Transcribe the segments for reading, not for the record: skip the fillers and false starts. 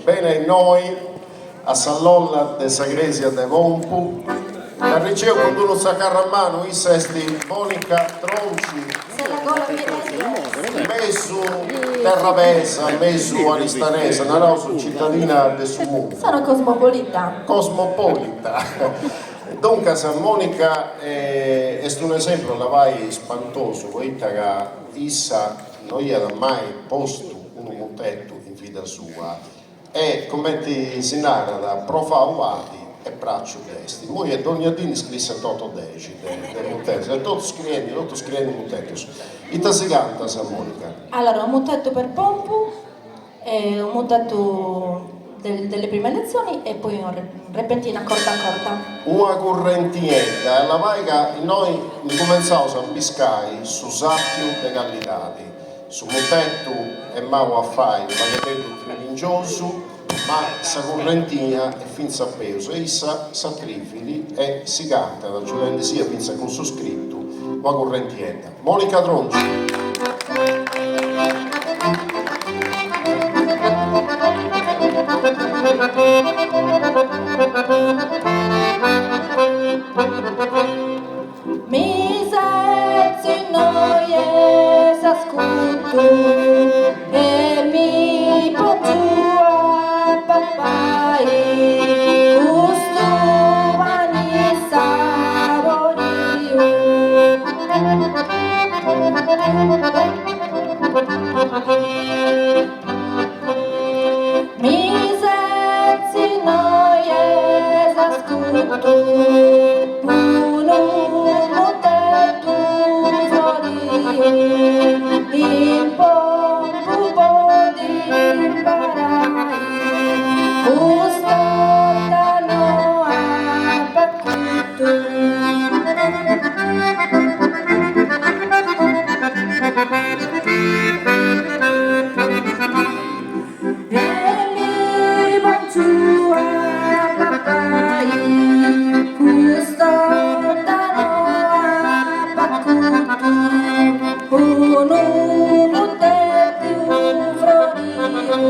Bene, noi a Sallolla de Sagresia de Vompu, a Riceo con uno saccarramano, i sesti Monica Tronci, messo terravesa, messo aristanese, non sono cittadina del suo mondo. Sono cosmopolita. Dunque, se Monica è un esempio, la vai spantoso, poiché essa non gli ha mai posto un montetto in vita sua e come ti si narra da profauati e braccio destri. Poi è Dognadini scrisse tutto deci del montetto, e tutto scrivendo montetto. E ti si canta, sa Monica? Allora, un montetto per Pompu, un montetto delle prime lezioni e poi un repentina corta a corta. Una correntietta, la vaiga noi cominciamo a piscare su sacchio de candidati, su montetto e mau a fare, ma che vedo triringioso, ma sa correntina è finza a peso, e essa sacrifili e si canta da giurende sia finza con suo scritto, una correntietta. Monica Tronci. Mi sezzo in noie s'ascolto e mi porto a papai gusto vani saborio mi sezzo in noie s'ascolto il pompo di imparai custodano a Bacuto e mi bacio a papai custodano a Bacuto con un montetto un florino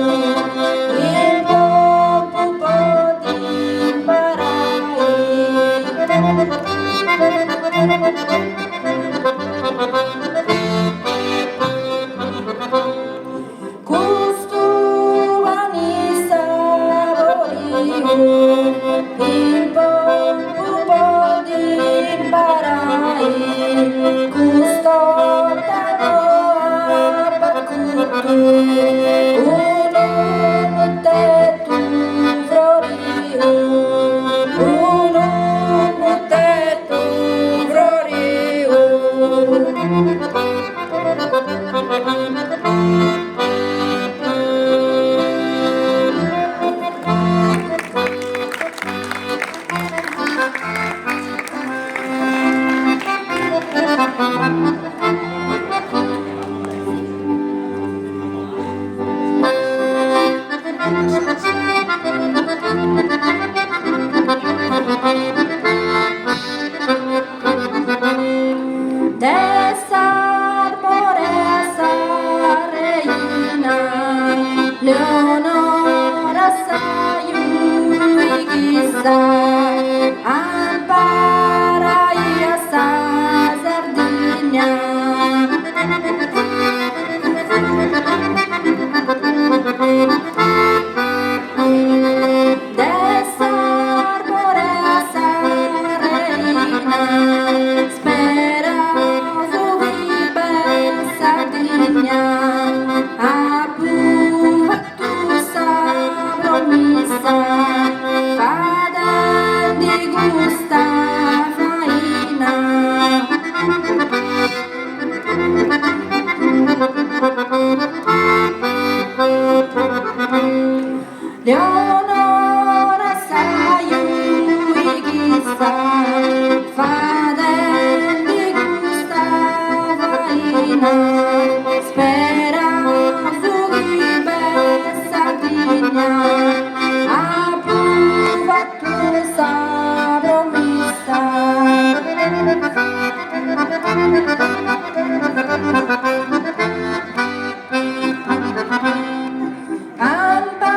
il pompo di imparai gusto vani saborio il pompo di imparai gusto uno montetto un florino uno montetto un florino Leonora sayui chissà amparai a sa Sardegna d'essar reina speravo viva Sardegna Leonora sayui chissà fadel di gusta faina spera fughi bessa digna a provato sa promessa Ampa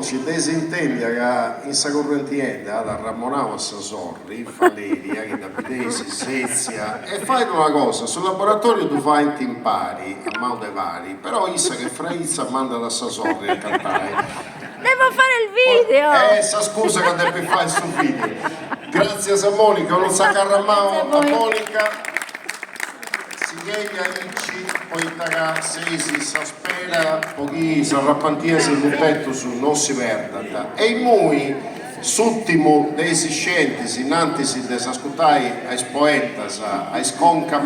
ci disintendia che in sa correntienda da Rammonavo a Sasorri, Valeria, che da Pidesi, Sezia, e fai una cosa, sul laboratorio tu fai in timpari, a mano vari, però Issa che fra Issa manda da Sasorri a cantare. Devo fare il video! Sa scusa che devi fare il suo video. Grazie a Monica, non sa carramao a Monica. Sigeglia amici, poi taga sesi sa spera, pochi sa rappantiese il lupetto su non si perda. E i mui, suttimo dei scientisti, innanzi si desascutai ai spoetas, ai sconca